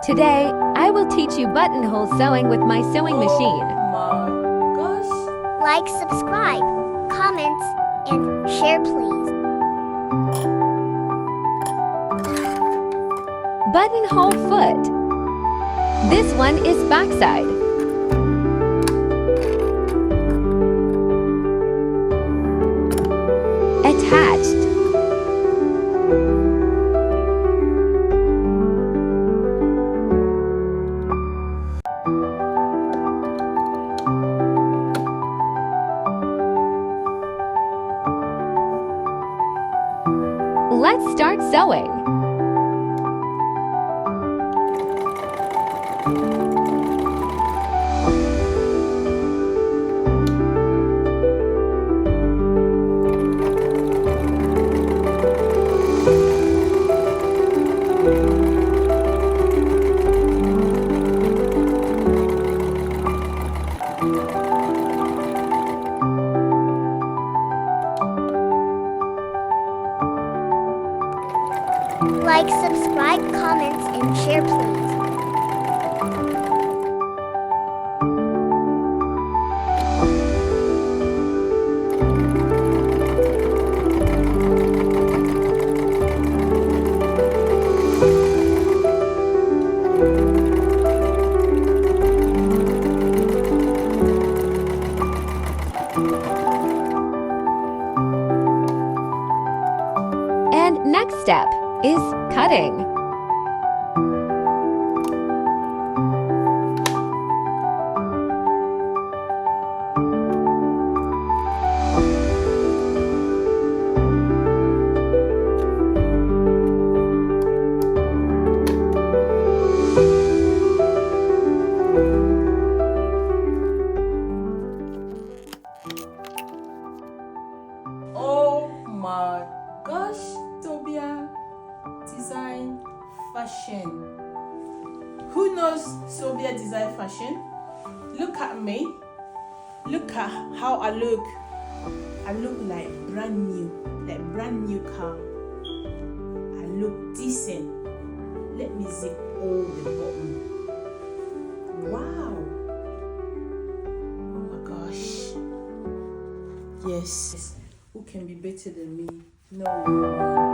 Today, I will teach you buttonhole sewing with my sewing machine. My gosh. Like, subscribe, comments, and share please. Buttonhole foot. This one is backside. Attached. Let's start sewing. Like, subscribe, comments, and share please. And next step is cutting. Oh my gosh, Sobia design fashion. Who knows Sobia design fashion? Look at me. Look at how I look. I look like brand new car. I look decent. Let me zip all the bottom. Wow. Oh my gosh. Yes. Who can be better than me? No.